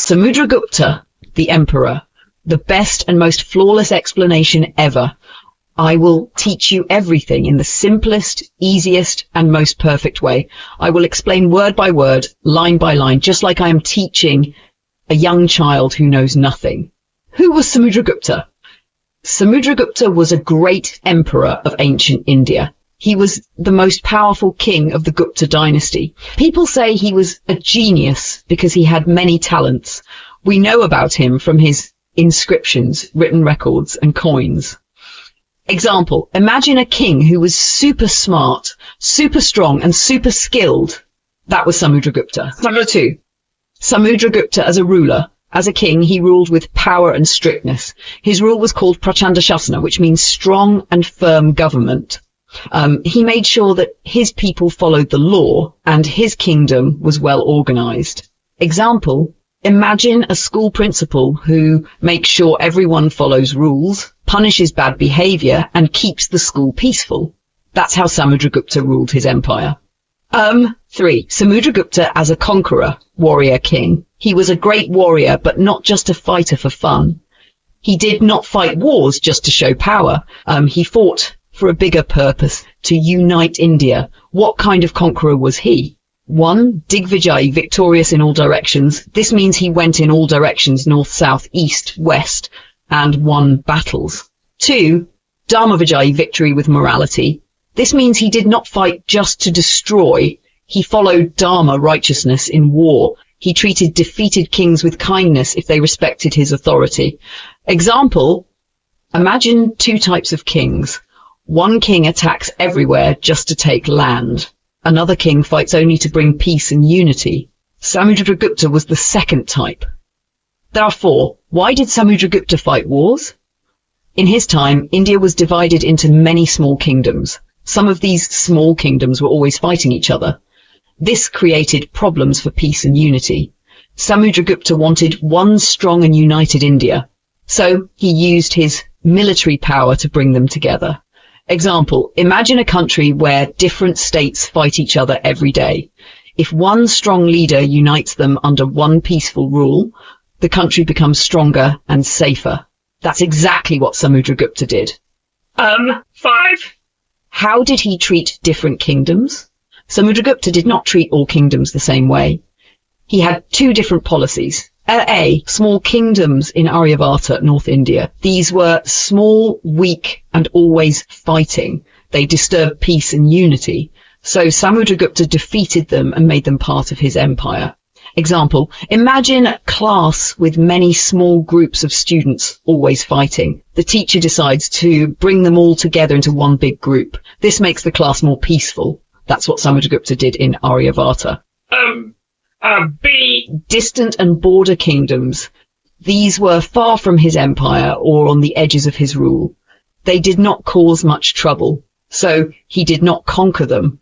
Samudragupta, the emperor, the best and most flawless explanation ever. I will teach you everything in the simplest, easiest, and most perfect way. I will explain word by word, line by line, just like I am teaching a young child who knows nothing. Who was Samudragupta? Samudragupta was a great emperor of ancient India. He was the most powerful king of the Gupta dynasty. People say he was a genius because he had many talents. We know about him from his inscriptions, written records, and coins. Example, imagine a king who was super smart, super strong, and super skilled. That was Samudragupta. Number 2. Samudragupta as a ruler. As a king, he ruled with power and strictness. His rule was called Prachanda Shasana, which means strong and firm government. He made sure that his people followed the law and his kingdom was well organized. Example, imagine a school principal who makes sure everyone follows rules, punishes bad behavior, and keeps the school peaceful. That's how Samudragupta ruled his empire. 3. Samudragupta as a conqueror, warrior king. He was a great warrior, but not just a fighter for fun. He did not fight wars just to show power. He fought for a bigger purpose, to unite India. What kind of conqueror was he? 1. Digvijay, victorious in all directions. This means he went in all directions, north, south, east, west, and won battles. 2. Dharmavijay, victory with morality. This means he did not fight just to destroy. He followed dharma, righteousness, in war. He treated defeated kings with kindness if they respected his authority. Example, imagine 2 types of kings. One king attacks everywhere just to take land. Another king fights only to bring peace and unity. Samudragupta was the second type. Therefore, why did Samudragupta fight wars? In his time, India was divided into many small kingdoms. Some of these small kingdoms were always fighting each other. This created problems for peace and unity. Samudragupta wanted one strong and united India, so he used his military power to bring them together. Example, imagine a country where different states fight each other every day. If one strong leader unites them under one peaceful rule, the country becomes stronger and safer. That's exactly what Samudragupta did. 5. How did he treat different kingdoms? Samudragupta did not treat all kingdoms the same way. He had 2 different policies. A. Small kingdoms in Aryavata, North India. These were small, weak, and always fighting. They disturbed peace and unity. So Samudragupta defeated them and made them part of his empire. Example, imagine a class with many small groups of students always fighting. The teacher decides to bring them all together into one big group. This makes the class more peaceful. That's what Samudragupta did in Aryavata. B. Distant and border kingdoms. These were far from his empire or on the edges of his rule. They did not cause much trouble, so he did not conquer them.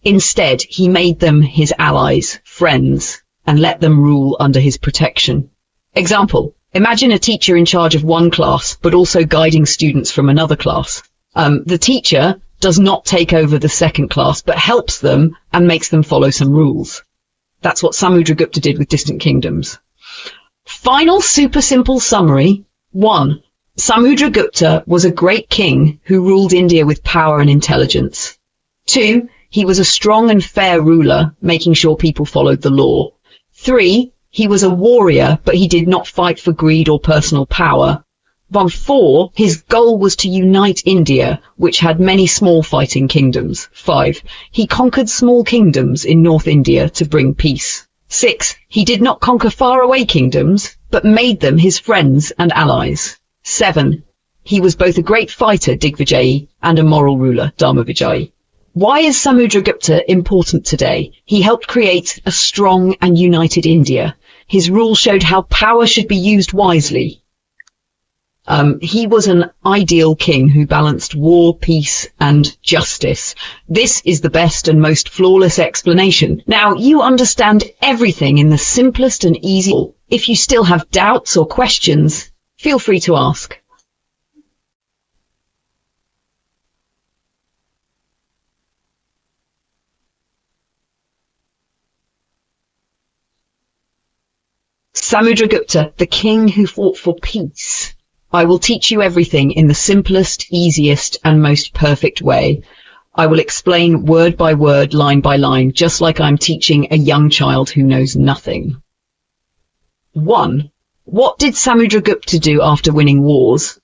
Instead, he made them his allies, friends, and let them rule under his protection. Example, imagine a teacher in charge of one class, but also guiding students from another class. The teacher does not take over the second class, but helps them and makes them follow some rules. That's what Samudragupta did with distant kingdoms. Final super simple summary. 1. Samudragupta was a great king who ruled India with power and intelligence. 2. He was a strong and fair ruler, making sure people followed the law. 3. He was a warrior, but he did not fight for greed or personal power. 4. His goal was to unite India, which had many small fighting kingdoms. 5. He conquered small kingdoms in North India to bring peace. 6. He did not conquer faraway kingdoms, but made them his friends and allies. 7. He was both a great fighter, Digvijay, and a moral ruler, Dharmavijay. Why is Samudragupta important today? He helped create a strong and united India. His rule showed how power should be used wisely. He was an ideal king who balanced war, peace, and justice. This is the best and most flawless explanation. Now, you understand everything in the simplest and easiest. If you still have doubts or questions, feel free to ask. Samudragupta, the king who fought for peace. I will teach you everything in the simplest, easiest, and most perfect way. I will explain word by word, line by line, just like I'm teaching a young child who knows nothing. 1. What did Samudragupta do after winning wars?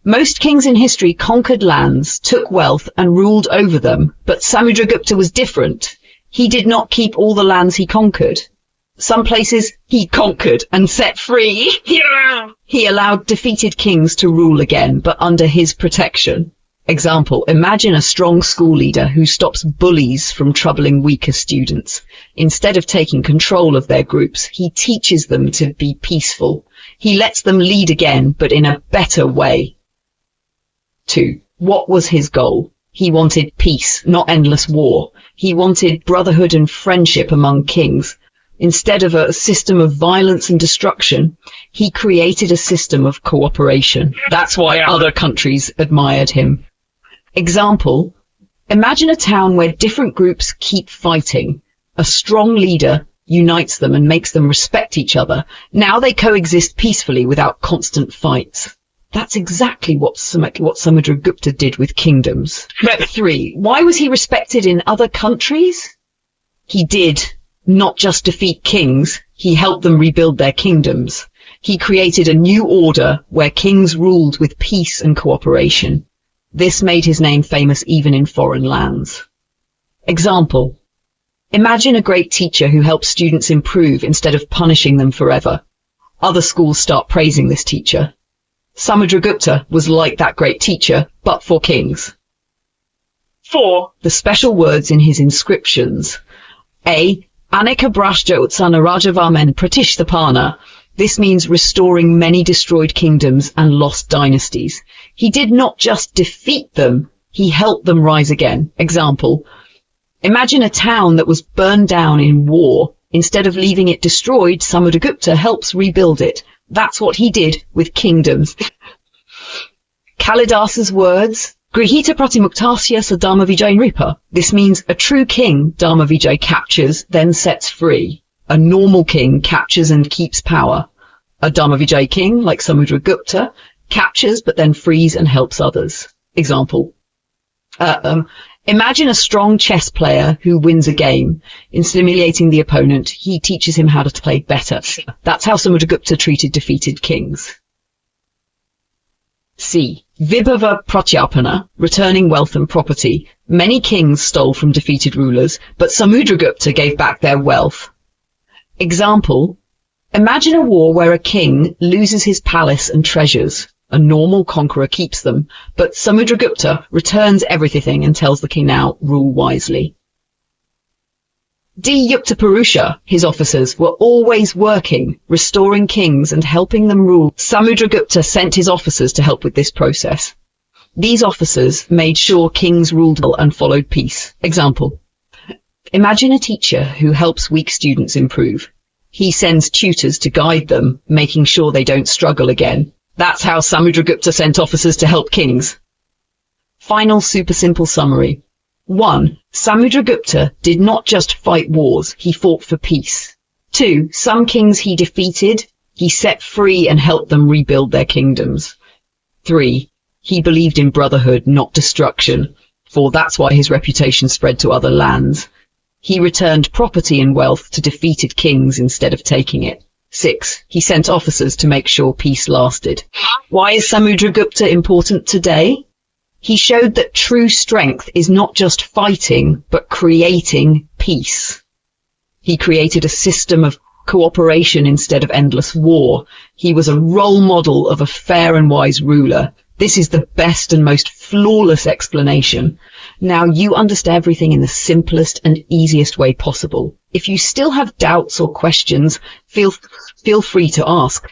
Most kings in history conquered lands, took wealth, and ruled over them, but Samudragupta was different. He did not keep all the lands he conquered. Some places he conquered and set free. He allowed defeated kings to rule again, but under his protection. Example, imagine a strong school leader who stops bullies from troubling weaker students. Instead of taking control of their groups, he teaches them to be peaceful. He lets them lead again, but in a better way. 2. What was his goal? He wanted peace, not endless war. He wanted brotherhood and friendship among kings. Instead of a system of violence and destruction, he created a system of cooperation. That's why other countries admired him. Example, imagine a town where different groups keep fighting. A strong leader unites them and makes them respect each other. Now they coexist peacefully without constant fights. That's exactly what Samudragupta did with kingdoms. Rep 3. Why was he respected in other countries? He did not just defeat kings, he helped them rebuild their kingdoms. He created a new order where kings ruled with peace and cooperation. This made his name famous even in foreign lands. Example, imagine a great teacher who helps students improve instead of punishing them forever. Other schools start praising this teacher. Samudragupta was like that great teacher, but for kings. 4. The special words in his inscriptions. A. Anika Brashta Utsana Rajavaman Pratishtapana. This means restoring many destroyed kingdoms and lost dynasties. He did not just defeat them, he helped them rise again. Example, imagine a town that was burned down in war. Instead of leaving it destroyed, Samudragupta helps rebuild it. That's what he did with kingdoms. Kalidas's words, Grihita Pratimuktasya sa Dharma Vijay Nripa. This means a true king, Dharma Vijay, captures, then sets free. A normal king captures and keeps power. A Dharma Vijay king, like Samudragupta, captures but then frees and helps others. Example, imagine a strong chess player who wins a game. Instead of humiliating the opponent, he teaches him how to play better. That's how Samudragupta treated defeated kings. C. Vibhava Pratyapana, returning wealth and property. Many kings stole from defeated rulers, but Samudragupta gave back their wealth. Example, imagine a war where a king loses his palace and treasures. A normal conqueror keeps them, but Samudragupta returns everything and tells the king now, rule wisely. D. Yukta Purusha, his officers, were always working, restoring kings and helping them rule. Samudragupta sent his officers to help with this process. These officers made sure kings ruled well and followed peace. Example, imagine a teacher who helps weak students improve. He sends tutors to guide them, making sure they don't struggle again. That's how Samudragupta sent officers to help kings. Final super simple summary. 1. Samudragupta did not just fight wars, he fought for peace. 2. Some kings he defeated, he set free and helped them rebuild their kingdoms. 3. He believed in brotherhood, not destruction, for that's why his reputation spread to other lands. He returned property and wealth to defeated kings instead of taking it. 6. He sent officers to make sure peace lasted. Why is Samudragupta important today? He showed that true strength is not just fighting, but creating peace. He created a system of cooperation instead of endless war. He was a role model of a fair and wise ruler. This is the best and most flawless explanation. Now you understand everything in the simplest and easiest way possible. If you still have doubts or questions, feel free to ask.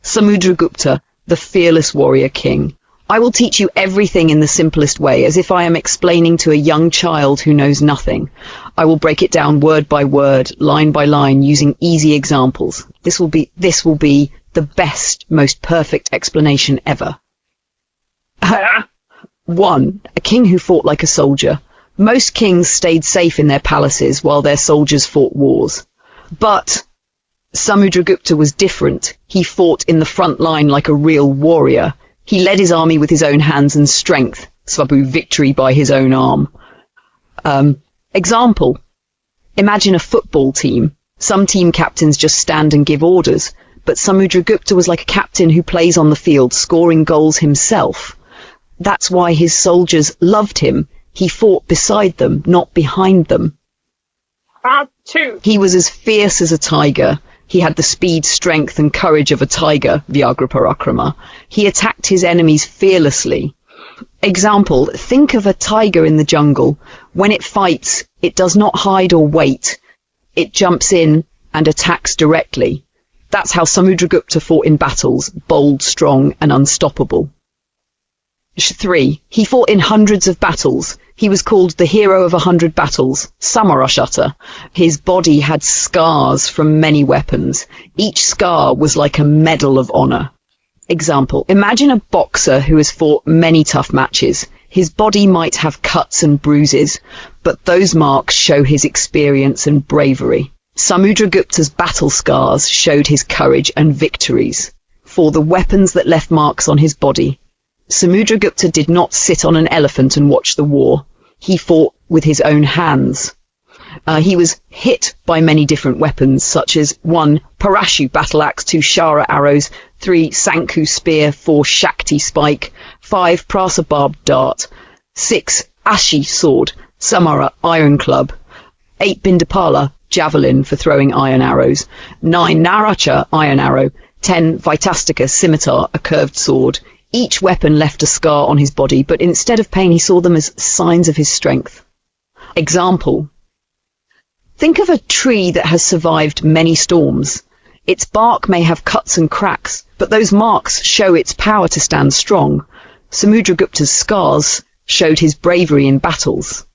Samudragupta, the fearless warrior king. I will teach you everything in the simplest way, as if I am explaining to a young child who knows nothing. I will break it down word by word, line by line, using easy examples. This will be the best, most perfect explanation ever. 1. A king who fought like a soldier. Most kings stayed safe in their palaces while their soldiers fought wars. But Samudragupta was different. He fought in the front line like a real warrior. He led his army with his own hands and strength. Svabu, victory by his own arm. Example. Imagine a football team. Some team captains just stand and give orders, but Samudragupta was like a captain who plays on the field, scoring goals himself. That's why his soldiers loved him. He fought beside them, not behind them. Part-2. He was as fierce as a tiger. He had the speed, strength and courage of a tiger, Vyagra Parakrama. He attacked his enemies fearlessly. Example, think of a tiger in the jungle. When it fights, it does not hide or wait. It jumps in and attacks directly. That's how Samudragupta fought in battles, bold, strong and unstoppable. 3. He fought in hundreds of battles. He was called the hero of 100 battles, Samarashata. His body had scars from many weapons. Each scar was like a medal of honor. Example, imagine a boxer who has fought many tough matches. His body might have cuts and bruises, but those marks show his experience and bravery. Samudragupta's battle scars showed his courage and victories. For the weapons that left marks on his body, Samudragupta did not sit on an elephant and watch the war. He fought with his own hands. He was hit by many different weapons, such as 1. Parashu battle axe, 2. Shara arrows, 3. Sanku spear, 4. Shakti spike, 5. Prasa barbed dart, 6. Ashi sword, Samara iron club, 8. Bindapala javelin for throwing iron arrows, 9. Naracha iron arrow, 10. Vitastika scimitar, a curved sword. Each weapon left a scar on his body, but instead of pain he saw them as signs of his strength. Example. Think of a tree that has survived many storms. Its bark may have cuts and cracks, but those marks show its power to stand strong. Samudragupta's scars showed his bravery in battles.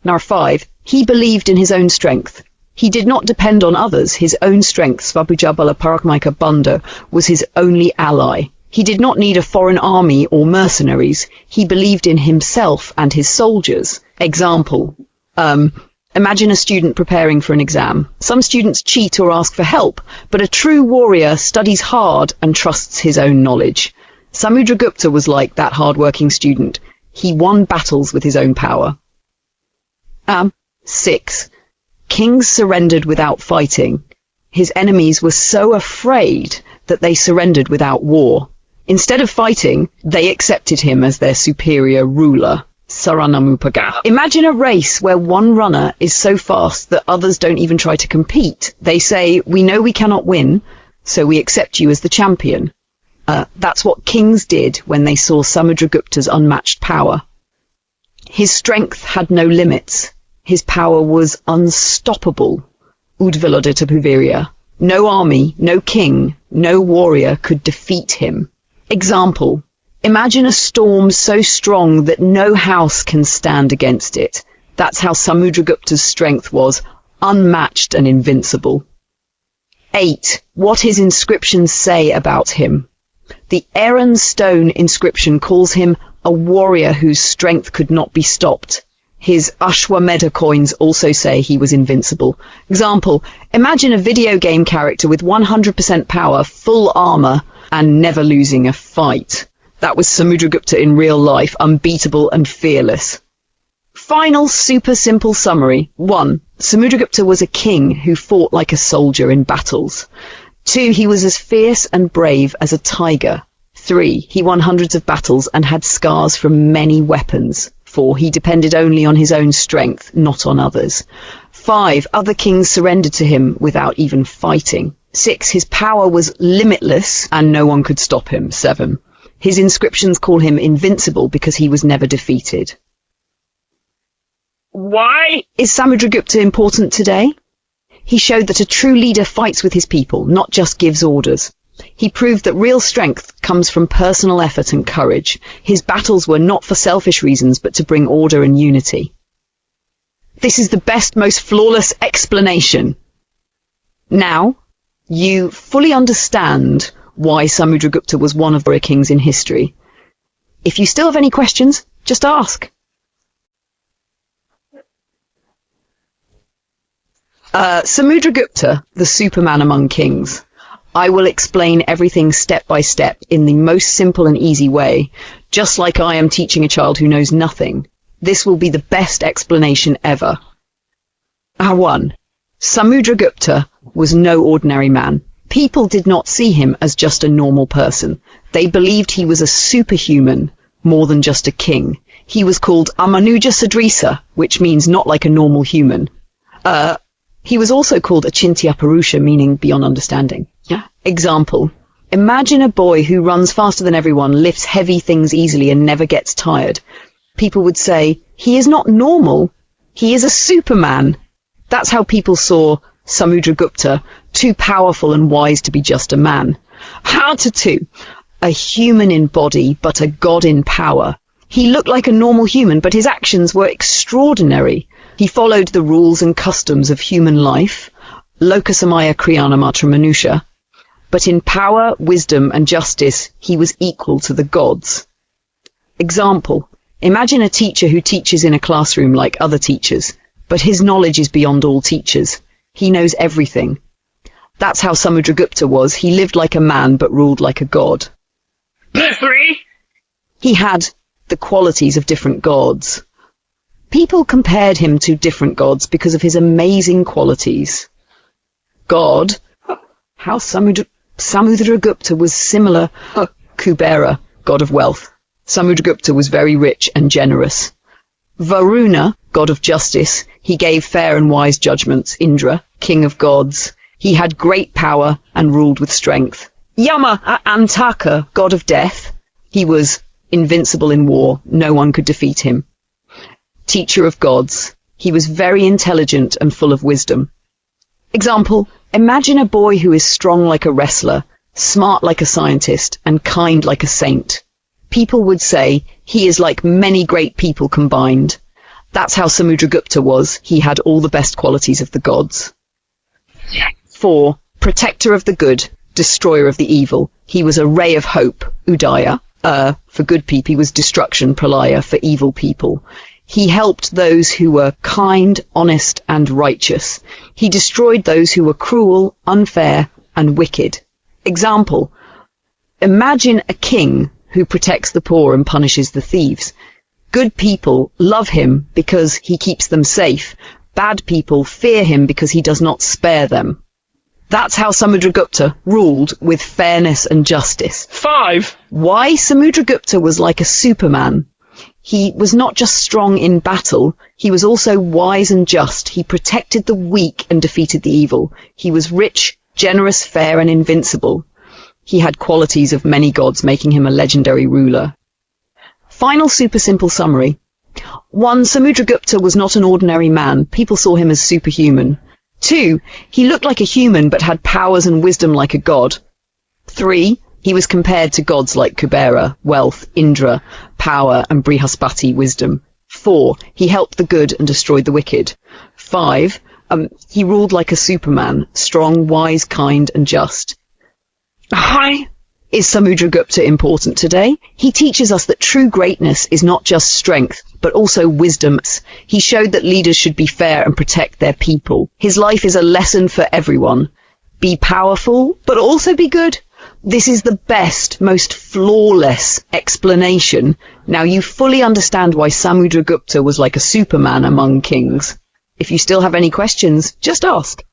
Number 5. He believed in his own strength. He did not depend on others. His own strength, Svabhujabala Parakmaika Banda, was his only ally. He did not need a foreign army or mercenaries. He believed in himself and his soldiers. Example. Imagine a student preparing for an exam. Some students cheat or ask for help, but a true warrior studies hard and trusts his own knowledge. Samudragupta was like that hard-working student. He won battles with his own power. 6. Kings surrendered without fighting. His enemies were so afraid that they surrendered without war. Instead of fighting, they accepted him as their superior ruler. Saranamupaga. Imagine a race where one runner is so fast that others don't even try to compete. They say, we know we cannot win, so we accept you as the champion. That's what kings did when they saw Samudragupta's unmatched power. His strength had no limits. His power was unstoppable. Udviloditapuvirya. No army, no king, no warrior could defeat him. Example. Imagine a storm so strong that no house can stand against it. That's how Samudragupta's strength was, unmatched and invincible. 8. What his inscriptions say about him. The Aaron stone inscription calls him a warrior whose strength could not be stopped. His Ashwamedha coins also say he was invincible. Example, imagine a video game character with 100% power, full armor, and never losing a fight. That was Samudragupta in real life, unbeatable and fearless. Final super simple summary. 1. Samudragupta was a king who fought like a soldier in battles. 2. He was as fierce and brave as a tiger. 3. He won hundreds of battles and had scars from many weapons. 4. He depended only on his own strength, not on others. 5. Other kings surrendered to him without even fighting. 6. His power was limitless and no one could stop him. 7. His inscriptions call him invincible because he was never defeated. Why is Samudragupta important today? He showed that a true leader fights with his people, not just gives orders. He proved that real strength comes from personal effort and courage. His battles were not for selfish reasons, but to bring order and unity. This is the best, most flawless explanation. Now, you fully understand why Samudragupta was one of the kings in history. If you still have any questions, just ask. Samudragupta, the Superman among kings. I will explain everything step by step in the most simple and easy way, just like I am teaching a child who knows nothing. This will be the best explanation ever. 1. Samudragupta was no ordinary man. People did not see him as just a normal person. They believed he was a superhuman, more than just a king. He was called Amanuja Sadrisa, which means not like a normal human. He was also called Achintya Purusha, meaning beyond understanding. Example. Imagine a boy who runs faster than everyone, lifts heavy things easily and never gets tired. People would say, he is not normal. He is a Superman. That's how people saw Samudragupta, too powerful and wise to be just a man. 2. A human in body, but a god in power. He looked like a normal human, but his actions were extraordinary. He followed the rules and customs of human life, lokasamaya kriyana matra manusha, but in power, wisdom and justice he was equal to the gods. Example. Imagine a teacher who teaches in a classroom like other teachers, but his knowledge is beyond all teachers. He knows everything. That's how Samudragupta was. He lived like a man but ruled like a god. 3. He had the qualities of different gods. People compared him to different gods because of his amazing qualities. God, how Samudragupta was similar to Kubera, god of wealth. Samudragupta was very rich and generous. Varuna, god of justice, he gave fair and wise judgments. Indra, king of gods, he had great power and ruled with strength. Yama, Antaka, god of death, he was invincible in war, no one could defeat him. Teacher of gods, he was very intelligent and full of wisdom. Example, imagine a boy who is strong like a wrestler, smart like a scientist, and kind like a saint. People would say he is like many great people combined. That's how Samudragupta was. He had all the best qualities of the gods. 4. Protector of the good, destroyer of the evil. He was a ray of hope, Udaya. For good people, he was destruction, Pralaya, for evil people. He helped those who were kind, honest, and righteous. He destroyed those who were cruel, unfair, and wicked. Example. Imagine a king who protects the poor and punishes the thieves. Good people love him because he keeps them safe. Bad people fear him because he does not spare them. That's how Samudragupta ruled with fairness and justice. 5. Why Samudragupta was like a Superman. He was not just strong in battle, he was also wise and just. He protected the weak and defeated the evil. He was rich, generous, fair, and invincible. He had qualities of many gods, making him a legendary ruler. Final super simple summary. 1. Samudragupta was not an ordinary man. People saw him as superhuman. 2. He looked like a human but had powers and wisdom like a god. 3. He was compared to gods like Kubera, wealth, Indra, power, and Brihaspati, wisdom. 4. He helped the good and destroyed the wicked. 5. He ruled like a Superman, strong, wise, kind, and just. Why is Samudragupta important today? He teaches us that true greatness is not just strength, but also wisdom. He showed that leaders should be fair and protect their people. His life is a lesson for everyone. Be powerful, but also be good. This is the best, most flawless explanation. Now you fully understand why Samudragupta was like a Superman among kings. If you still have any questions, just ask.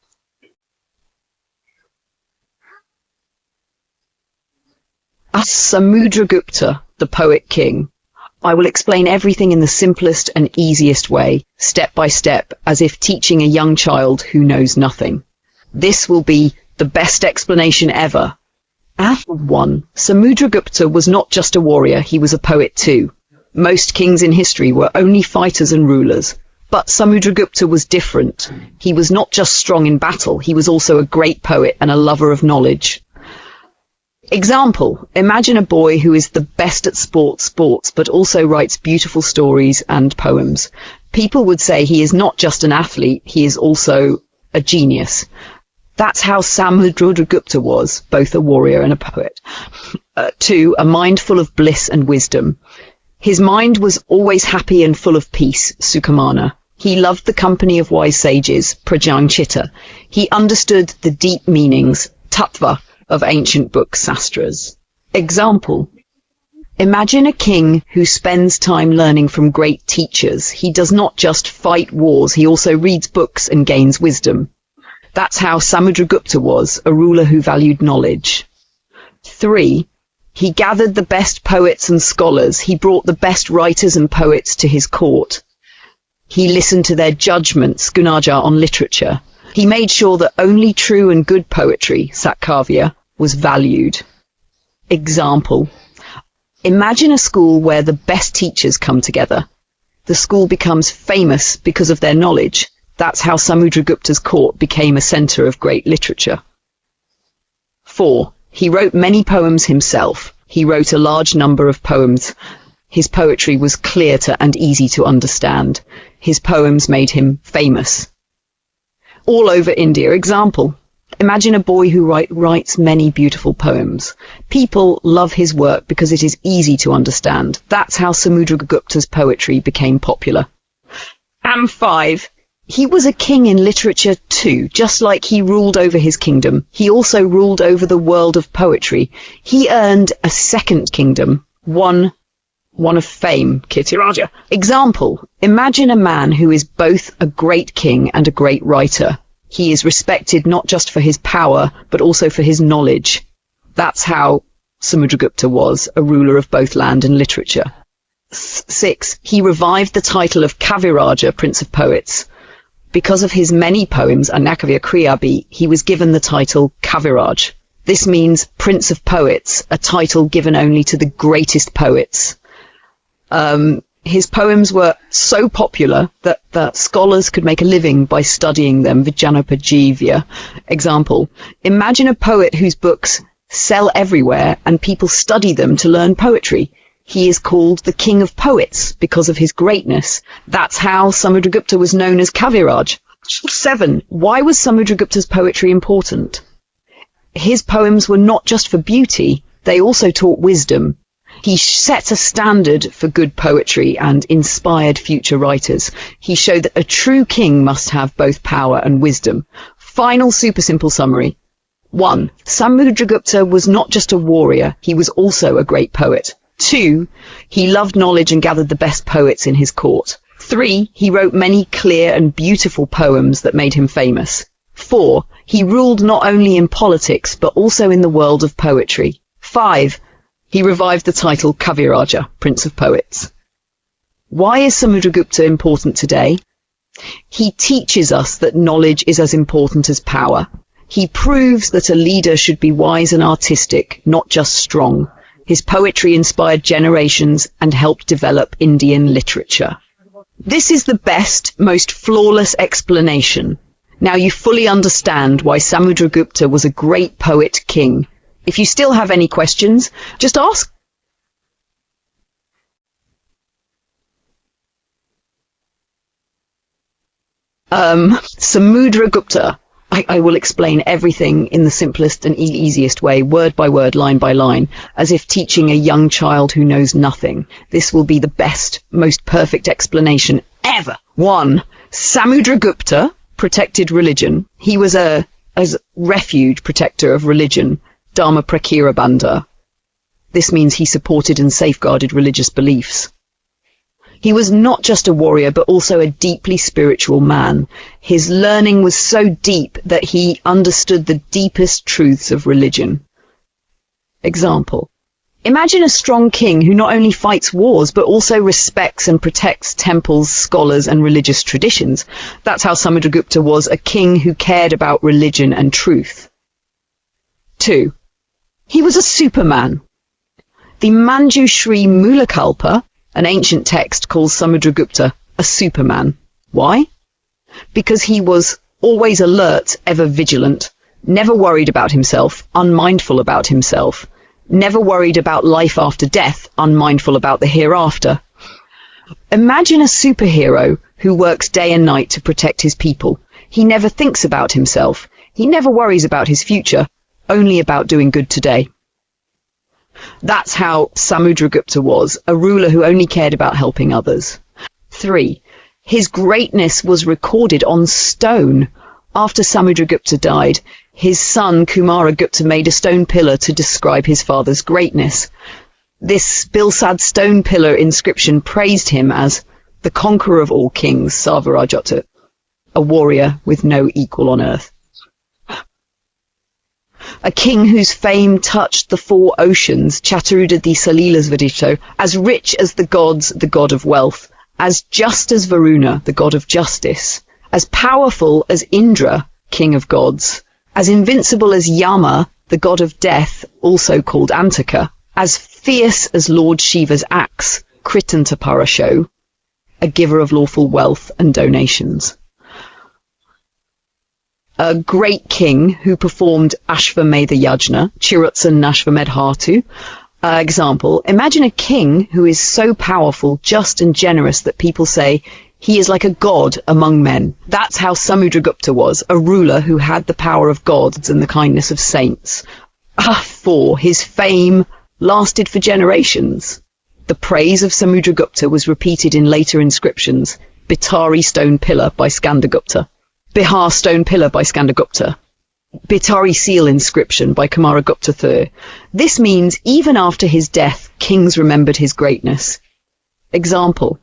As Samudragupta, the poet king, I will explain everything in the simplest and easiest way, step by step, as if teaching a young child who knows nothing. This will be the best explanation ever. 1. Samudragupta was not just a warrior, he was a poet too. Most kings in history were only fighters and rulers, but Samudragupta was different. He was not just strong in battle, he was also a great poet and a lover of knowledge. Example, imagine a boy who is the best at sports, but also writes beautiful stories and poems. People would say he is not just an athlete, he is also a genius. That's how Samudragupta was, both a warrior and a poet. 2, a mind full of bliss and wisdom. His mind was always happy and full of peace, Sukhamana. He loved the company of wise sages, Prajanchitta. He understood the deep meanings, tattva, of ancient books, sastras. Example. Imagine a king who spends time learning from great teachers. He does not just fight wars, he also reads books and gains wisdom. That's how Samudragupta was, a ruler who valued knowledge. 3. He gathered the best poets and scholars. He brought the best writers and poets to his court. He listened to their judgments, Gunaja, on literature. He made sure that only true and good poetry, Satkavya, was valued. Example. Imagine a school where the best teachers come together. The school becomes famous because of their knowledge. That's how Samudragupta's court became a centre of great literature. 4. He wrote many poems himself. He wrote a large number of poems. His poetry was clear and easy to understand. His poems made him famous. All over India. Example. Imagine a boy who writes many beautiful poems. People love his work because it is easy to understand. That's how Samudragupta's poetry became popular. And 5. He was a king in literature too. Just like he ruled over his kingdom, he also ruled over the world of poetry. He earned a second kingdom, one of fame, Kirtiraja. Example, imagine a man who is both a great king and a great writer. He is respected not just for his power, but also for his knowledge. That's how Samudragupta was, a ruler of both land and literature. 6. He revived the title of Kaviraja, Prince of Poets. Because of his many poems, Anakavya Kriyabi, he was given the title Kaviraj. This means Prince of Poets, a title given only to the greatest poets. His poems were so popular that scholars could make a living by studying them, Vijanopajivya. Example, imagine a poet whose books sell everywhere and people study them to learn poetry. He is called the King of Poets because of his greatness. That's how Samudragupta was known as Kaviraj. 7. Why was Samudragupta's poetry important? His poems were not just for beauty, they also taught wisdom. He set a standard for good poetry and inspired future writers. He showed that a true king must have both power and wisdom. Final super simple summary. 1. Samudragupta was not just a warrior, he was also a great poet. 2. He loved knowledge and gathered the best poets in his court. 3. He wrote many clear and beautiful poems that made him famous. 4. He ruled not only in politics, but also in the world of poetry. 5. He revived the title Kaviraja, Prince of Poets. Why is Samudragupta important today? He teaches us that knowledge is as important as power. He proves that a leader should be wise and artistic, not just strong. His poetry inspired generations and helped develop Indian literature. This is the best, most flawless explanation. Now you fully understand why Samudragupta was a great poet king. If you still have any questions, just ask. Samudragupta. I will explain everything in the simplest and easiest way, word by word, line by line, as if teaching a young child who knows nothing. This will be the best, most perfect explanation ever. 1. Samudragupta protected religion. He was a refuge protector of religion, Dharma Prakira Bandha. This means he supported and safeguarded religious beliefs. He was not just a warrior, but also a deeply spiritual man. His learning was so deep that he understood the deepest truths of religion. Example. Imagine a strong king who not only fights wars, but also respects and protects temples, scholars, and religious traditions. That's how Samudragupta was, a king who cared about religion and truth. 2. He was a superman. The Manjushri Mulakalpa, an ancient text, calls Samudragupta a superman. Why? Because he was always alert, ever vigilant, never worried about himself, unmindful about himself, never worried about life after death, unmindful about the hereafter. Imagine a superhero who works day and night to protect his people. He never thinks about himself. He never worries about his future, only about doing good today. That's how Samudragupta was, a ruler who only cared about helping others. 3. His greatness was recorded on stone. After Samudragupta died, his son Kumaragupta made a stone pillar to describe his father's greatness. This Bilsad stone pillar inscription praised him as the conqueror of all kings, samudragupta, a warrior with no equal on earth. A king whose fame touched the 4 oceans, Chaturudadi Salilasvadito, as rich as the gods, the god of wealth, as just as Varuna, the god of justice, as powerful as Indra, king of gods, as invincible as Yama, the god of death, also called Antaka, as fierce as Lord Shiva's axe, Kritantaparasho, a giver of lawful wealth and donations. A great king who performed Ashvamedha Yajna, Chirutsan Nashvamedhatu. Example, imagine a king who is so powerful, just and generous that people say he is like a god among men. That's how Samudragupta was, a ruler who had the power of gods and the kindness of saints. 4. His fame lasted for generations. The praise of Samudragupta was repeated in later inscriptions. Bitari stone pillar by Skandagupta. Bihar stone pillar by Skandagupta. Bitari seal inscription by Kumaragupta III. This means even after his death, kings remembered his greatness. Example.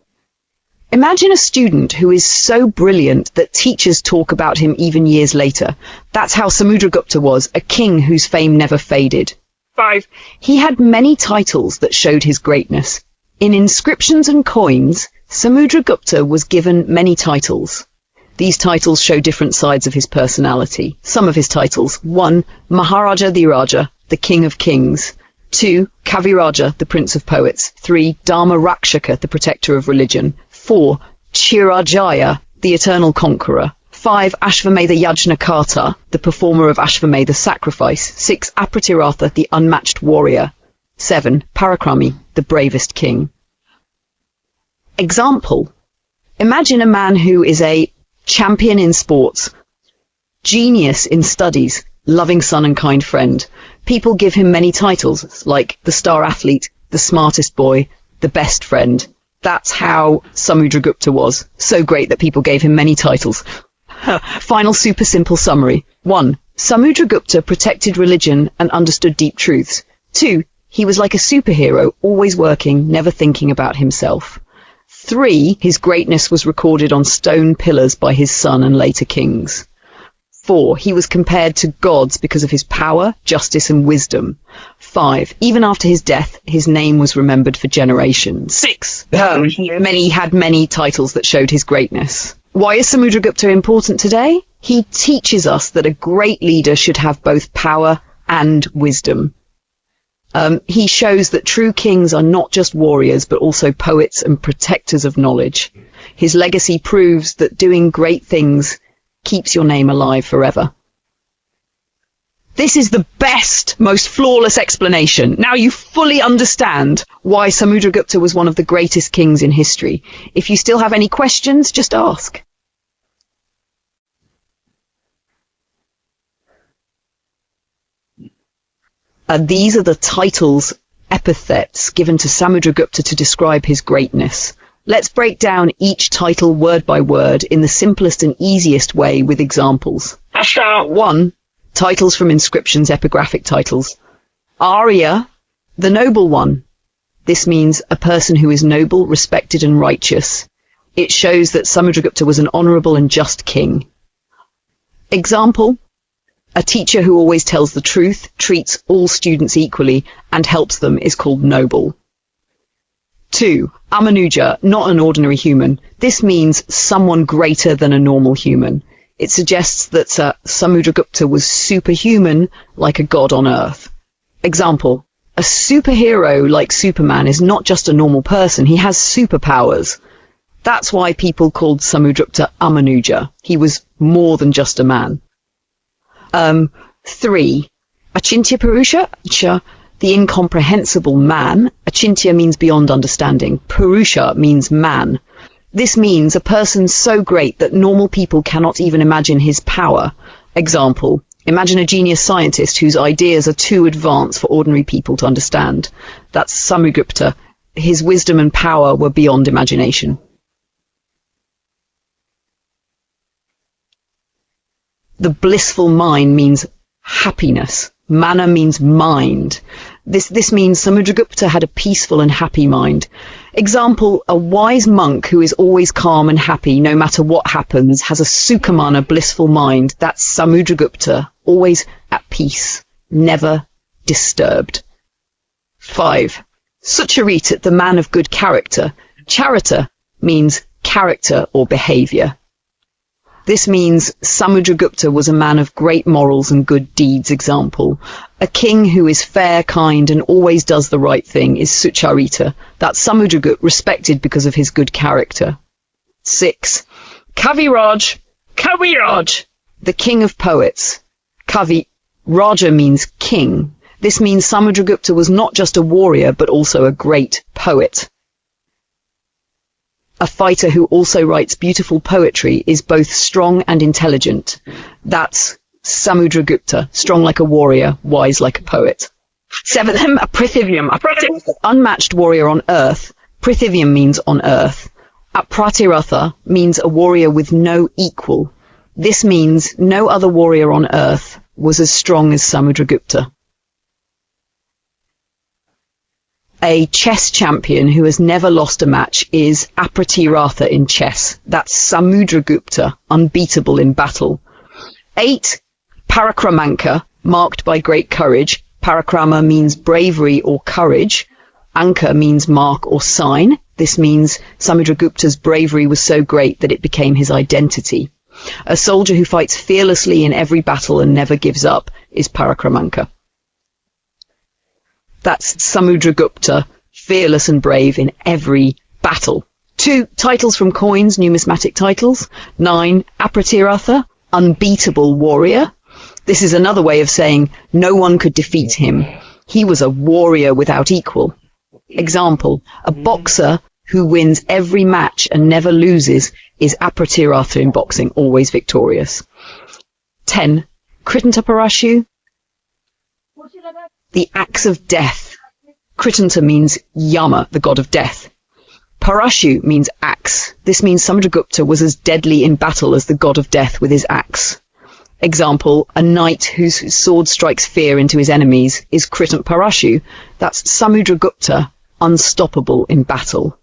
Imagine a student who is so brilliant that teachers talk about him even years later. That's how Samudragupta was, a king whose fame never faded. 5. He had many titles that showed his greatness. In inscriptions and coins, Samudragupta was given many titles. These titles show different sides of his personality. Some of his titles: 1. Maharaja Dhiraja, the king of kings. 2. Kaviraja, the prince of poets. 3. Dharma Rakshaka, the protector of religion. 4. Chirajaya, the eternal conqueror. 5. Ashvamedha Yajnakata, the performer of Ashvamedha sacrifice. 6. Apratiratha, the unmatched warrior. 7. Parakrami, the bravest king. Example. Imagine a man who is a champion in sports, genius in studies, loving son and kind friend. People give him many titles, like the star athlete, the smartest boy, the best friend. That's how Samudragupta was, so great that people gave him many titles. Final super simple summary. 1. Samudragupta protected religion and understood deep truths. 2. He was like a superhero, always working, never thinking about himself. 3. His greatness was recorded on stone pillars by his son and later kings. 4. He was compared to gods because of his power, justice and wisdom. 5. Even after his death, his name was remembered for generations. 6. He had many titles that showed his greatness. Why is Samudragupta important today? He teaches us that a great leader should have both power and wisdom. He shows that true kings are not just warriors, but also poets and protectors of knowledge. His legacy proves that doing great things keeps your name alive forever. This is the best, most flawless explanation. Now you fully understand why Samudragupta was one of the greatest kings in history. If you still have any questions, just ask. These are the titles, epithets given to Samudragupta to describe his greatness. Let's break down each title word by word in the simplest and easiest way with examples. 1. Titles from inscriptions, epigraphic titles. Arya, the noble one. This means a person who is noble, respected and righteous. It shows that Samudragupta was an honourable and just king. Example. A teacher who always tells the truth, treats all students equally, and helps them is called noble. 2. Amanuja, not an ordinary human. This means someone greater than a normal human. It suggests that Samudragupta was superhuman, like a god on earth. Example. A superhero like Superman is not just a normal person, he has superpowers. That's why people called Samudragupta Amanuja. He was more than just a man. 3. Achintya Purusha, the incomprehensible man. Achintya means beyond understanding. Purusha means man. This means a person so great that normal people cannot even imagine his power. Example, imagine a genius scientist whose ideas are too advanced for ordinary people to understand. That's Samudragupta. His wisdom and power were beyond imagination. The blissful mind means happiness. Mana means mind. This means Samudragupta had a peaceful and happy mind. Example, a wise monk who is always calm and happy no matter what happens has a Sukhamana blissful mind. That's Samudragupta, always at peace, never disturbed. 5. Sucharita, the man of good character. Charita means character or behavior. This means Samudragupta was a man of great morals and good deeds. Example, a king who is fair, kind, and always does the right thing is Sucharita. That's Samudragupta, respected because of his good character. 6. Kaviraj, Kaviraj. the king of poets. Kavi, Raja means king. This means Samudragupta was not just a warrior, but also a great poet. A fighter who also writes beautiful poetry is both strong and intelligent. That's Samudragupta, strong like a warrior, wise like a poet. 7. A Prithivyam. Unmatched warrior on earth. Prithivyam means on earth. Apratiratha means a warrior with no equal. This means no other warrior on earth was as strong as Samudragupta. A chess champion who has never lost a match is Apratiratha in chess. That's Samudragupta, unbeatable in battle. 8. Parakramanka, marked by great courage. Parakrama means bravery or courage. Anka means mark or sign. This means Samudragupta's bravery was so great that it became his identity. A soldier who fights fearlessly in every battle and never gives up is Parakramanka. That's Samudragupta, fearless and brave in every battle. 2. Titles from coins, numismatic titles. 9. Apratiratha, unbeatable warrior. This is another way of saying no one could defeat him. He was a warrior without equal. Example, a boxer who wins every match and never loses is Apratiratha in boxing, always victorious. 10. Kritantaparashu, the axe of death. Kritanta means Yama, the god of death. Parashu means axe. This means Samudragupta was as deadly in battle as the god of death with his axe. Example, a knight whose sword strikes fear into his enemies is Kritantaparashu. That's Samudragupta, unstoppable in battle.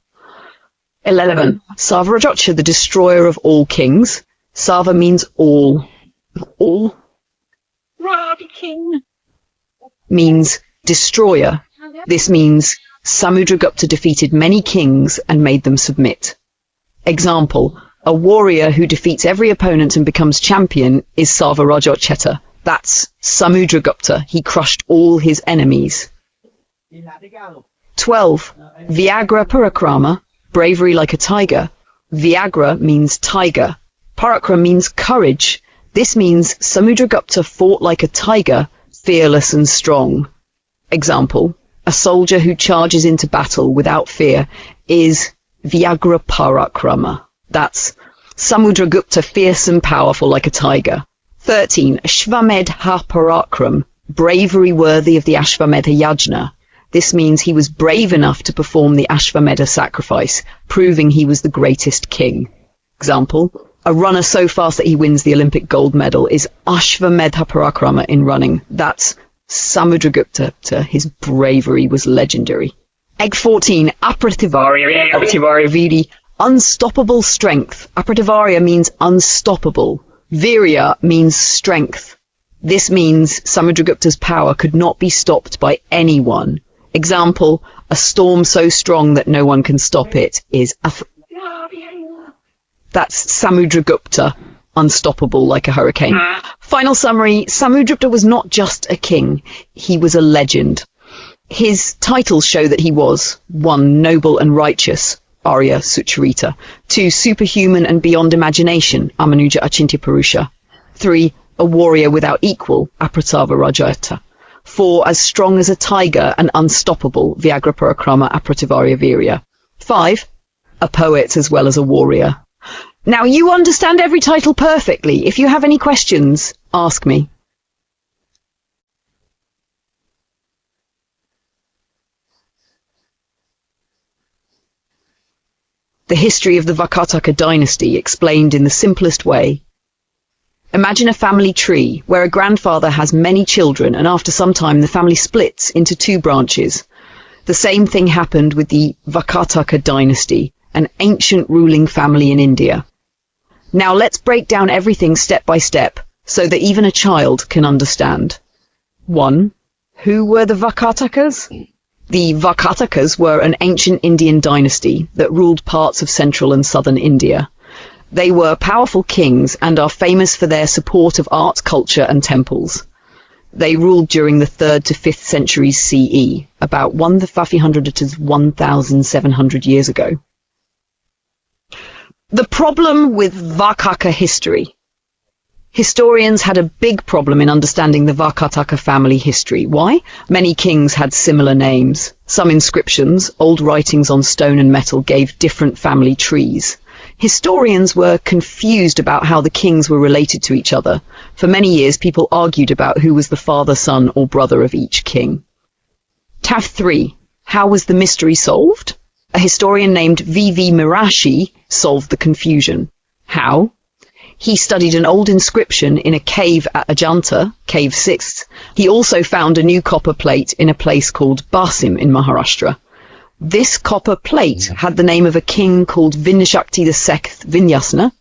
11. Savarajotcha, the destroyer of all kings. Sava means all. All Ravi King. means destroyer. This means Samudragupta defeated many kings and made them submit. Example, a warrior who defeats every opponent and becomes champion is Savarajotcha. That's Samudragupta. He crushed all his enemies. 12. Vyagra Parakrama, bravery like a tiger. Vyagra means tiger. Parakram means courage. This means Samudragupta fought like a tiger, fearless and strong. Example, a soldier who charges into battle without fear is Vyagra Parakrama. That's Samudragupta, fierce and powerful like a tiger. 13. Ashvamedha Parakram, bravery worthy of the Ashvamedha Yajna. This means he was brave enough to perform the Ashvamedha sacrifice, proving he was the greatest king. Example, a runner so fast that he wins the Olympic gold medal is Ashvamedha Parakrama in running. That's Samudragupta. His bravery was legendary. Egg 14. Aprativarya Viri, unstoppable strength. Aprativarya means unstoppable. Virya means strength. This means Samudragupta's power could not be stopped by anyone. Example, a storm so strong that no one can stop it is That's Samudragupta, unstoppable like a hurricane. Final summary, Samudragupta was not just a king, he was a legend. His titles show that he was 1. Noble and righteous, Arya Sucharita. 2. Superhuman and beyond imagination, Amanuja Achintya Purusha. 3. A warrior without equal, Apratavarajata. 4. As strong as a tiger and unstoppable, Vyagra Parakrama Aprativarya Virya. 5. A poet as well as a warrior. Now you understand every title perfectly. If you have any questions, Ask me. The history of the Vakataka dynasty explained in the simplest way. Imagine a family tree where a grandfather has many children, and after some time the family splits into two branches. The same thing happened with the Vakataka dynasty, an ancient ruling family in India. Now let's break down everything step by step so that even a child can understand. 1. Who were the Vakatakas? The Vakatakas were an ancient Indian dynasty that ruled parts of central and southern India. They were powerful kings and are famous for their support of art, culture and temples. They ruled during the 3rd to 5th centuries CE, about 1500 to 1700 years ago. The problem with Vakaka history. Historians had a big problem in understanding the Vakataka family history. Why? Many kings had similar names. Some inscriptions, old writings on stone and metal, gave different family trees. Historians were confused about how the kings were related to each other. For many years, people argued about who was the father, son, or brother of each king. Tab 3. How was the mystery solved? A historian named V.V. Mirashi solved the confusion. How? He studied an old inscription in a cave at Ajanta, Cave 6. He also found a new copper plate in a place called Basim in Maharashtra. This copper plate had the name of a king called Vinashakti II Vinyasana.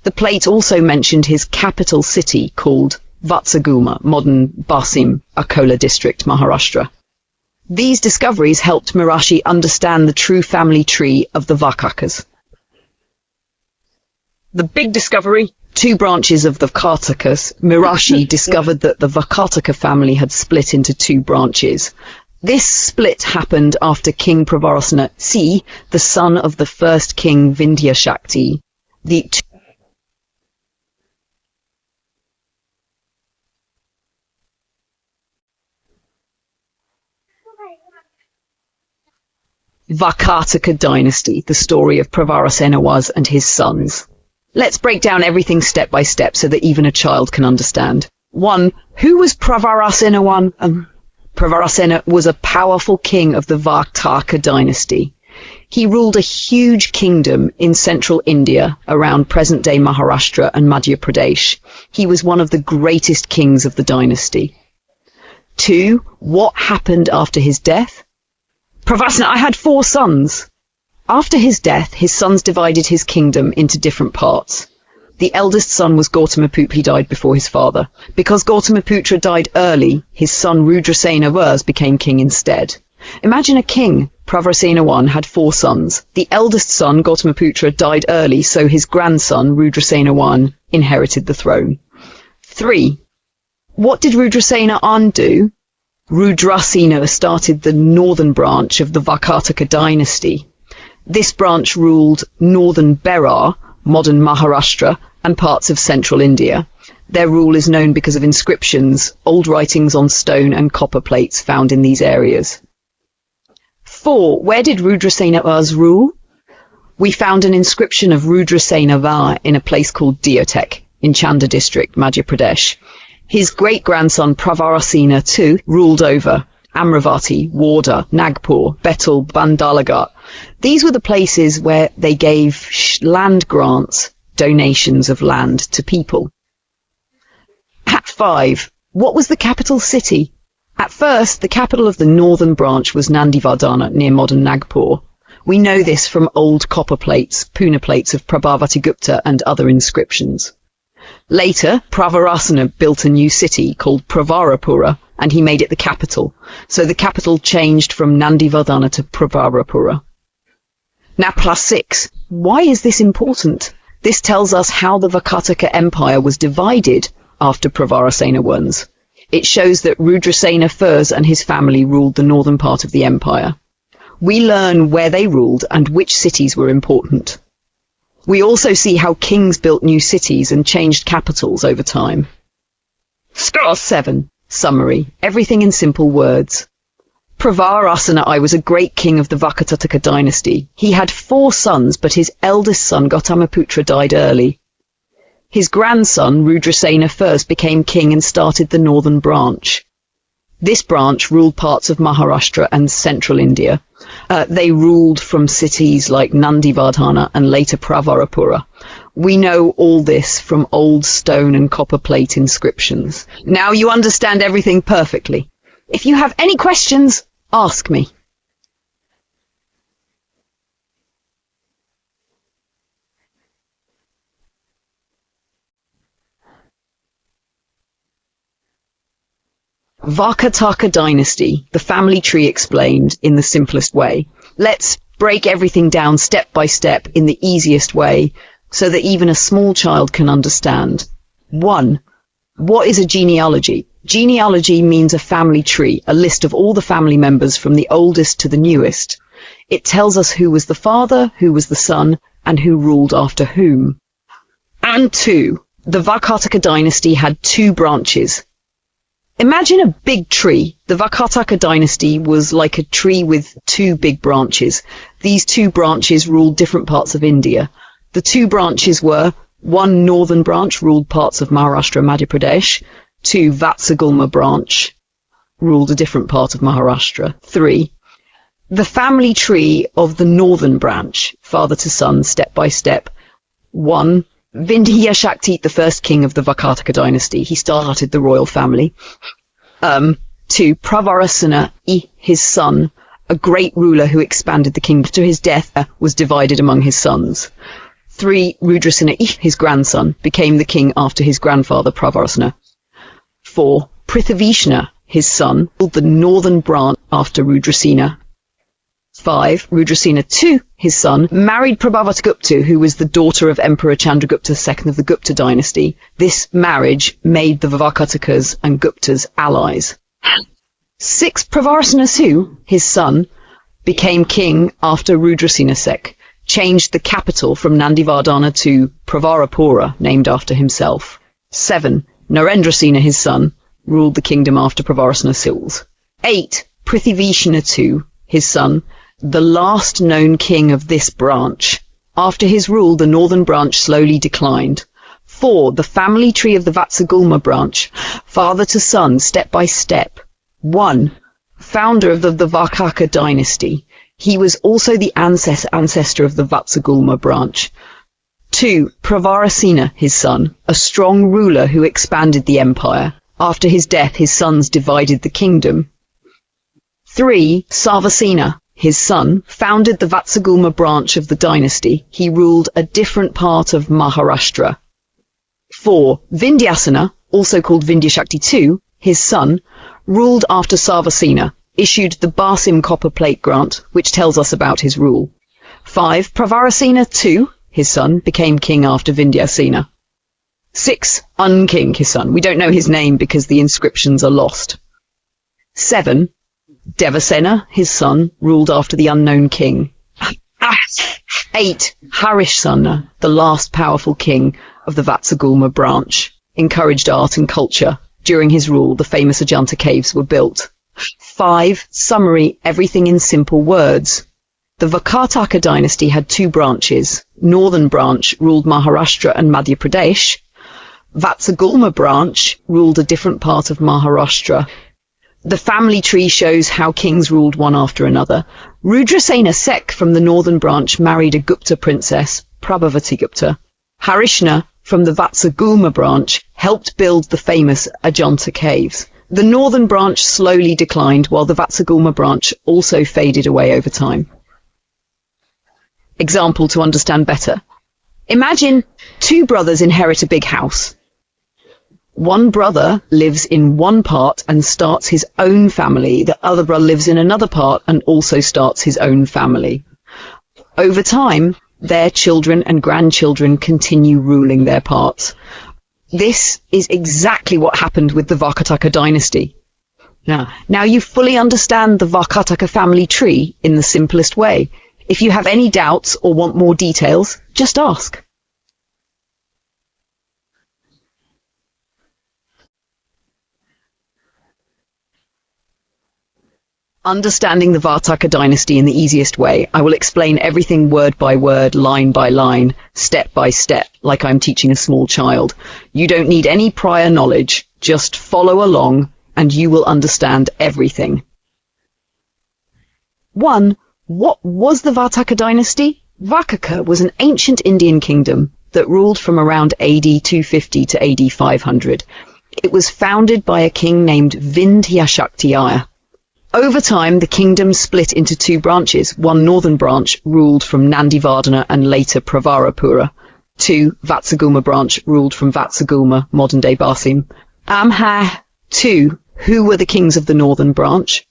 The plate also mentioned his capital city called Vatsaguma, modern Basim, Akola district, Maharashtra. These discoveries helped Mirashi understand the true family tree of the Vakakas. The big discovery. 2 branches of the Vakatakas. Mirashi discovered that the Vakataka family had split into 2 branches. This split happened after King Pravarasana C, the son of the first king Vindhyashakti. The Vakataka dynasty, the story of Pravarasena and his sons. Let's break down everything step by step so that even a child can understand. 1. Who was Pravarasena? Pravarasena was a powerful king of the Vakataka dynasty. He ruled a huge kingdom in central India around present-day Maharashtra and Madhya Pradesh. He was one of the greatest kings of the dynasty. 2. What happened after his death? Pravarasena, I had 4 sons. After his death, his sons divided his kingdom into different parts. The eldest son was Gautamiputra. He died before his father. Because Gautamiputra died early, his son Rudrasena became king instead. Imagine a king. Pravarasena I had 4 sons. The eldest son, Gautamiputra, died early, so his grandson, Rudrasena I, inherited the throne. 3. What did Rudrasena I do? Rudrasena started the northern branch of the Vakataka dynasty. This branch ruled northern Berar, modern Maharashtra, and parts of central India. Their rule is known because of inscriptions, old writings on stone and copper plates found in these areas. 4. Where did Rudrasena I's rule? We found an inscription of Rudrasena I in a place called Diotek, in Chanda district, Madhya Pradesh. His great-grandson Pravarasena II ruled over Amravati, Warda, Nagpur, Betul, Bandalagat. These were the places where they gave land grants, donations of land to people. At 5. What was the capital city? At first, the capital of the northern branch was Nandivardhana, near modern Nagpur. We know this from old copper plates, Pune plates of Prabhavati Gupta and other inscriptions. Later, Pravarasena built a new city called Pravarapura, and he made it the capital. So the capital changed from Nandivardhana to Pravarapura. Now, +6. Why is this important? This tells us how the Vakataka Empire was divided after Pravarasena I's. It shows that Rudrasena I and his family ruled the northern part of the empire. We learn where they ruled and which cities were important. We also see how kings built new cities and changed capitals over time. Score 7. Summary. Everything in simple words. Pravarasena I was a great king of the Vakataka dynasty. He had 4 sons, but his eldest son Gautamiputra died early. His grandson, Rudrasena, first became king and started the northern branch. This branch ruled parts of Maharashtra and central India. They ruled from cities like Nandivardhana and later Pravarapura. We know all this from old stone and copper plate inscriptions. Now you understand everything perfectly. If you have any questions, ask me. Vakata dynasty, the family tree explained in the simplest way. Let's break everything down step by step in the easiest way so that even a small child can understand. 1. What is a genealogy? Genealogy means a family tree, a list of all the family members from the oldest to the newest. It tells us who was the father, who was the son, and who ruled after whom. And 2. The Vakataka dynasty had 2 branches. Imagine a big tree. The Vakataka dynasty was like a tree with 2 big branches. These 2 branches ruled different parts of India. The 2 branches were: 1 northern branch ruled parts of Maharashtra and Madhya Pradesh. 2 Vatsagulma branch ruled a different part of Maharashtra. 3. The family tree of the northern branch, father to son, step by step. 1. Vindhya Shakti, the first king of the Vakataka dynasty. He started the royal family. 2. Pravarasena, his son, a great ruler who expanded the kingdom. To his death, was divided among his sons. 3. Rudrasena, his grandson, became the king after his grandfather Pravarasena. 4. Prithivishna, his son, ruled the northern branch after Rudrasena. 5. Rudrasena II, his son, married Prabhavati Gupta, who was the daughter of Emperor Chandragupta II of the Gupta dynasty. This marriage made the Vakatakas and Guptas allies. 6. Pravarasena II, his son, became king after Rudrasena II, changed the capital from Nandivardhana to Pravarapura, named after himself. 7. Narendrasena, his son, ruled the kingdom after Pravarasena II. 8. Prithivishna II, his son, the last known king of this branch. After his rule, the northern branch slowly declined. 4. The family tree of the Vatsagulma branch, father to son, step by step. 1. Founder of the Vakaka dynasty. He was also the ancestor of the Vatsagulma branch. 2. Pravarasena, his son, a strong ruler who expanded the empire. After his death, his sons divided the kingdom. 3. Sarvasena, his son, founded the Vatsagulma branch of the dynasty. He ruled a different part of Maharashtra. 4. Vindhyasena, also called Vindhya Shakti II, his son, ruled after Sarvasena, issued the Basim copper plate grant, which tells us about his rule. 5. Pravarasena II, his son, became king after Vindhyasena. 6. Unking, his son. We don't know his name because the inscriptions are lost. 7. Devasena, his son, ruled after the unknown king. 8. Harishsana, the last powerful king of the Vatsagulma branch, encouraged art and culture. During his rule, the famous Ajanta caves were built. 5. Summary, everything in simple words. The Vakataka dynasty had 2 branches. Northern branch ruled Maharashtra and Madhya Pradesh. Vatsagulma branch ruled a different part of Maharashtra. The family tree shows how kings ruled one after another. Rudrasena II from the northern branch married a Gupta princess, Prabhavati Gupta. Harishna from the Vatsagulma branch helped build the famous Ajanta caves. The northern branch slowly declined while the Vatsagulma branch also faded away over time. Example to understand better. Imagine 2 brothers inherit a big house. One brother lives in one part and starts his own family. The other brother lives in another part and also starts his own family. Over time, their children and grandchildren continue ruling their parts. This is exactly what happened with the Vakataka dynasty. Now you fully understand the Vakataka family tree in the simplest way. If you have any doubts or want more details, just ask. Understanding the Vartaka dynasty in the easiest way, I will explain everything word by word, line by line, step by step, like I'm teaching a small child. You don't need any prior knowledge, just follow along and you will understand everything. 1. What was the Vartaka dynasty? Vakaka was an ancient Indian kingdom that ruled from around AD 250 to AD 500. It was founded by a king named Vindhyashakti. Over time, the kingdom split into two branches. One northern branch ruled from Nandivardhana and later Pravarapura. 2. Vatsagulma branch ruled from Vatsagulma, modern-day Basim. 2. Who were the kings of the northern branch?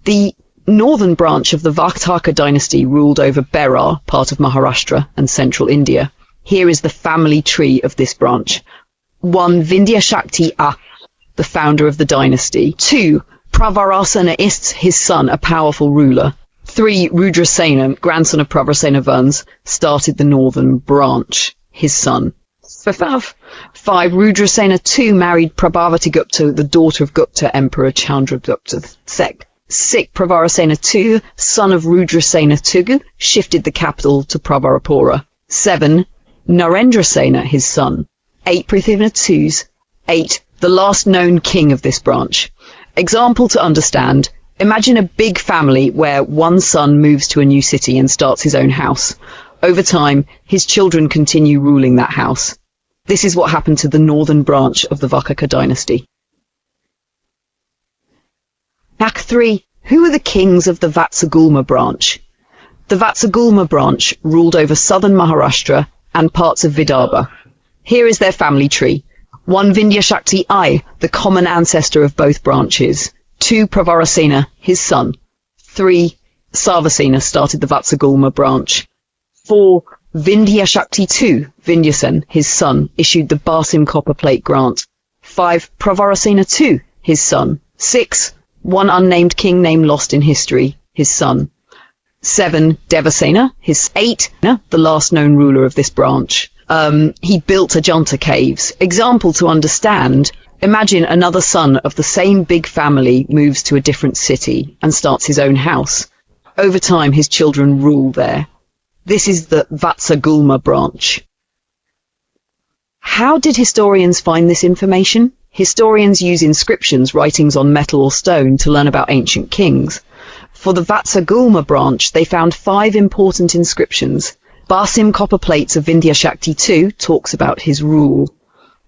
The northern branch of the Vartaka dynasty ruled over Berar, part of Maharashtra and central India. Here is the family tree of this branch. 1. Vindhyashakti, the founder of the dynasty. 2. Pravarasena is his son, a powerful ruler. 3. Rudrasena, grandson of Pravarasena Vans, started the northern branch, his son. 5. Rudrasena II married Prabhavati Gupta, the daughter of Gupta Emperor Chandragupta. 6. Pravarasena II, son of Rudrasena II, shifted the capital to Pravarapura. 7. Narendrasena, his son. 8. Prithivna II's. 8. The last known king of this branch. Example to understand. Imagine a big family where one son moves to a new city and starts his own house. Over time, his children continue ruling that house. This is what happened to the northern branch of the Vakaka dynasty. Act 3. Who are the kings of the Vatsagulma branch? The Vatsagulma branch ruled over southern Maharashtra and parts of Vidarbha. Here is their family tree. 1. Vindhyashakti I, the common ancestor of both branches. 2. Pravarasena, his son. 3. Sarvasena started the Vatsagulma branch. 4. Vindhyashakti II, Vindhyasen, his son, issued the Basim copper plate grant. 5. Pravarasena II, his son. 6. One unnamed king name lost in history, his son. 7. Devasena, his 8. The last known ruler of this branch. He built Ajanta caves. Example to understand. Imagine another son of the same big family moves to a different city and starts his own house. Over time, his children rule there. This is the Vatsagulma branch. How did historians find this information? Historians use inscriptions, writings on metal or stone, to learn about ancient kings. For the Vatsagulma branch, they found 5 important inscriptions. Basim copper plates of Vindhyashakti II talks about his rule.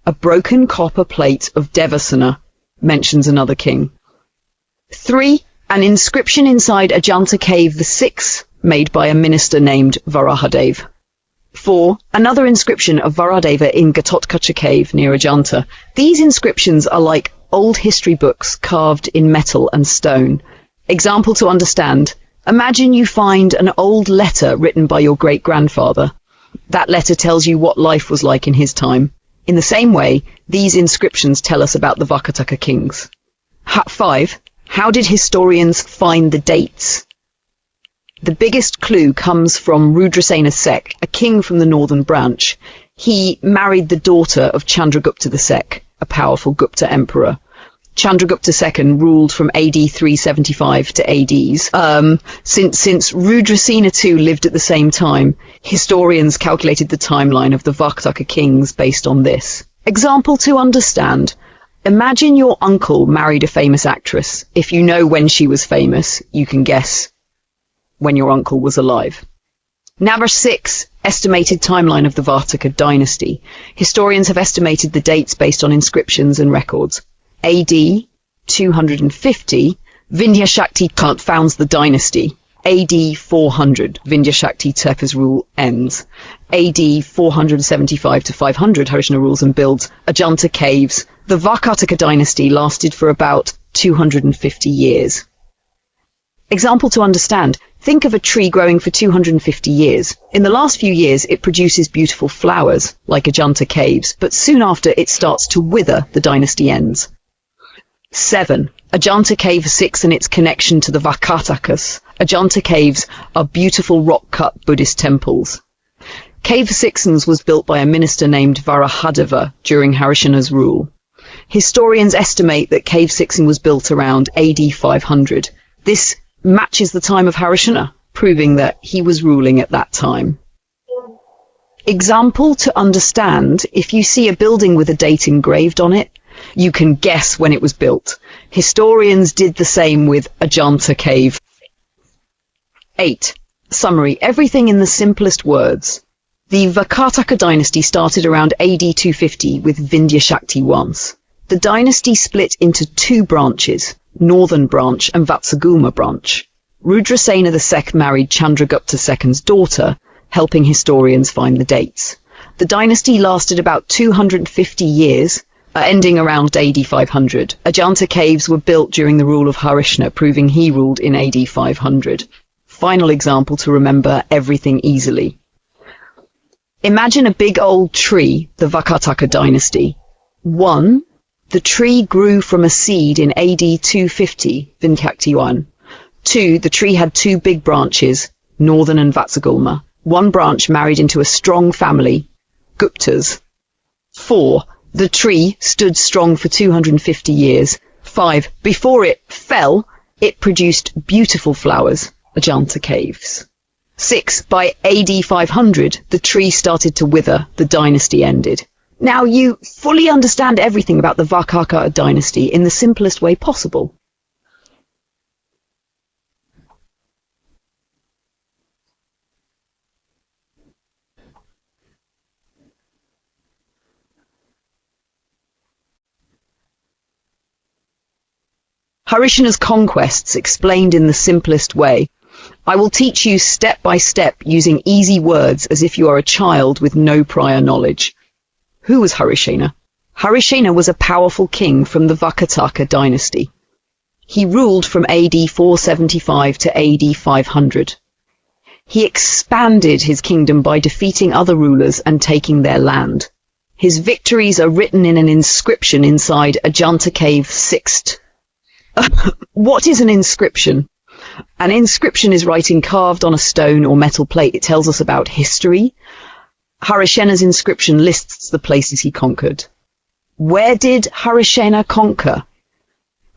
A broken copper plate of Devasena mentions another king. 3. An inscription inside Ajanta cave the 6th, made by a minister named Varahadev. 4. Another inscription of Varadeva in Gatotkacha cave near Ajanta. These inscriptions are like old history books carved in metal and stone. Example to understand. Imagine you find an old letter written by your great-grandfather. That letter tells you what life was like in his time. In the same way, these inscriptions tell us about the Vakataka kings. 5. How did historians find the dates? The biggest clue comes from Rudrasena II, a king from the northern branch. He married the daughter of Chandragupta II, a powerful Gupta emperor. Chandragupta II ruled from AD 375 to ADs. Since Rudrasena II lived at the same time, historians calculated the timeline of the Vakataka kings based on this. Example to understand. Imagine your uncle married a famous actress. If you know when she was famous, you can guess when your uncle was alive. Number 6. Estimated timeline of the Vartaka dynasty. Historians have estimated the dates based on inscriptions and records. AD 250, Vindhyashakti founds the dynasty. AD 400, Vindhyashakti Tepa's rule ends. AD 475 to 500, Harishna rules and builds Ajanta caves. The Vakataka dynasty lasted for about 250 years. Example to understand. Think of a tree growing for 250 years. In the last few years, it produces beautiful flowers, like Ajanta caves, but soon after it starts to wither, the dynasty ends. 7. Ajanta Cave 6 and its connection to the Vakatakas. Ajanta caves are beautiful rock-cut Buddhist temples. Cave 6 was built by a minister named Varahadeva during Harishana's rule. Historians estimate that Cave 6 was built around AD 500. This matches the time of Harishina, proving that he was ruling at that time. Example to understand: if you see a building with a date engraved on it, you can guess when it was built. Historians did the same with Ajanta Cave. 8. Summary: everything in the simplest words. The Vakataka dynasty started around AD 250 with Vindhya Shakti once. The dynasty split into two branches, Northern Branch and Vatsagulma Branch. Rudrasena II married Chandragupta II's daughter, helping historians find the dates. The dynasty lasted about 250 years, ending around AD 500. Ajanta caves were built during the rule of Harishna, proving he ruled in AD 500. Final example to remember everything easily. Imagine a big old tree, the Vakataka dynasty. 1. The tree grew from a seed in AD 250, Vindhyakti 1. 2. The tree had two big branches, Northern and Vatsagulma. One branch married into a strong family, Guptas. 4. The tree stood strong for 250 years. 5. Before it fell, it produced beautiful flowers, Ajanta caves. 6. By AD 500, the tree started to wither, the dynasty ended. Now you fully understand everything about the Vakataka dynasty in the simplest way possible. Harishina's conquests explained in the simplest way. I will teach you step by step using easy words as if you are a child with no prior knowledge. Who was Harishina? Harishina was a powerful king from the Vakataka dynasty. He ruled from AD 475 to AD 500. He expanded his kingdom by defeating other rulers and taking their land. His victories are written in an inscription inside Ajanta Cave 6. What is an inscription? An inscription is writing carved on a stone or metal plate. It tells us about history. Harishina's inscription lists the places he conquered. Where did Harishina conquer?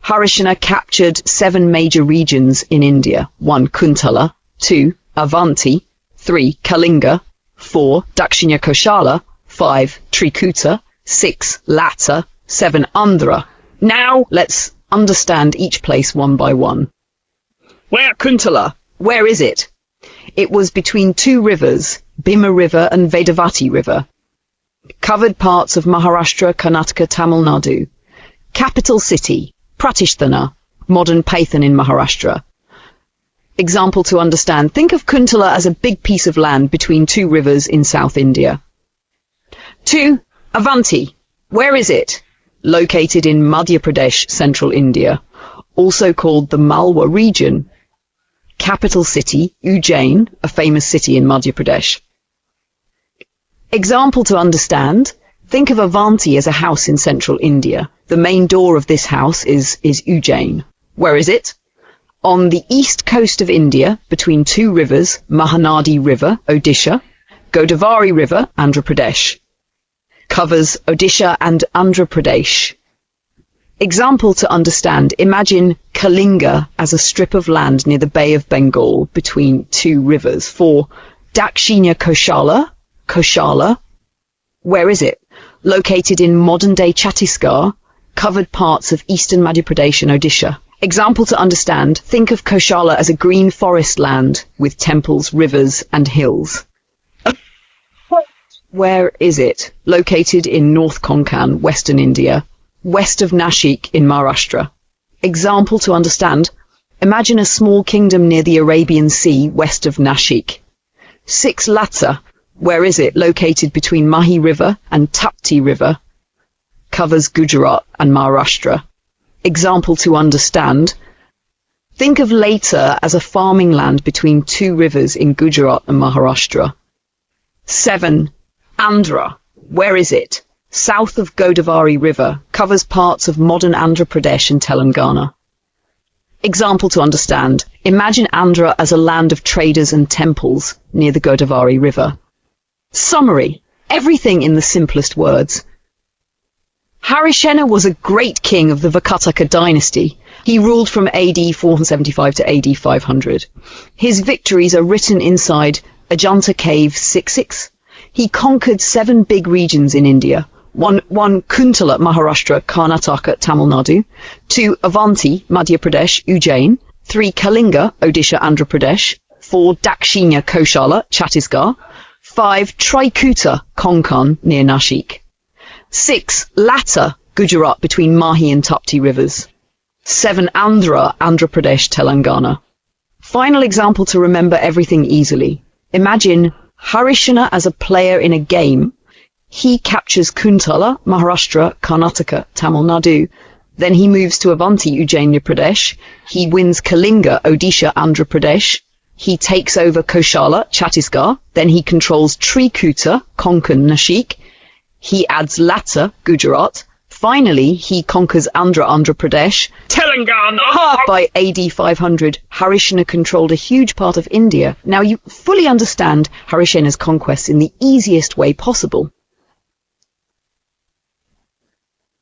Harishina captured 7 major regions in India. 1. Kuntala. 2. Avanti. 3. Kalinga. 4. Dakshina Koshala. 5. Trikuta. 6. Lata. 7. Andhra. Now let's understand each place one by one. Where Kuntala? Where is it? It was between two rivers, Bhima River and Vedavati River. Covered parts of Maharashtra, Karnataka, Tamil Nadu. Capital city, Pratishtana, modern Paithan in Maharashtra. Example to understand: think of Kuntala as a big piece of land between two rivers in South India. 2. Avanti. Where is it? Located in Madhya Pradesh, central India, also called the Malwa region. Capital city, Ujjain, a famous city in Madhya Pradesh. Example to understand: think of Avanti as a house in central India. The main door of this house is Ujjain. Where is it? On the east coast of India, between two rivers, Mahanadi River, Odisha, Godavari River, Andhra Pradesh. Covers Odisha and Andhra Pradesh. Example to understand: imagine Kalinga as a strip of land near the Bay of Bengal between two rivers. 4. Dakshina Koshala. Where is it? Located in modern-day Chhattisgarh, covered parts of eastern Madhya Pradesh and Odisha. Example to understand: think of Koshala as a green forest land with temples, rivers and hills. Where is it? Located in North Konkan, western India, west of Nashik in Maharashtra. Example to understand: imagine a small kingdom near the Arabian Sea, west of Nashik. 6. Lata. Where is it? Located between Mahi River and Tapti River. Covers Gujarat and Maharashtra. Example to understand: think of Lata as a farming land between two rivers in Gujarat and Maharashtra. 7. Andhra. Where is it? South of Godavari River, covers parts of modern Andhra Pradesh and Telangana. Example to understand: imagine Andhra as a land of traders and temples near the Godavari River. Summary: everything in the simplest words. Harisena was a great king of the Vakata dynasty. He ruled from AD 475 to AD 500. His victories are written inside Ajanta Cave 66. He conquered 7 big regions in India. 1 Kuntala, Maharashtra, Karnataka, Tamil Nadu. 2 Avanti, Madhya Pradesh, Ujjain. 3 Kalinga, Odisha, Andhra Pradesh. 4 Dakshinya, Koshala, Chhattisgarh. 5 Trikuta, Konkan, near Nashik. 6 Lata, Gujarat, between Mahi and Tapti rivers. 7 Andhra, Andhra Pradesh, Telangana. Final example to remember everything easily. Imagine Harisena as a player in a game. He captures Kuntala, Maharashtra, Karnataka, Tamil Nadu. Then he moves to Avanti, Ujjain, Pradesh. He wins Kalinga, Odisha, Andhra Pradesh. He takes over Koshala, Chhattisgarh. Then he controls Trikuta, Konkan, Nashik. He adds Lata, Gujarat. Finally, he conquers Andhra Pradesh. Telangana! By AD 500, Harisena controlled a huge part of India. Now you fully understand Harisena's conquests in the easiest way possible.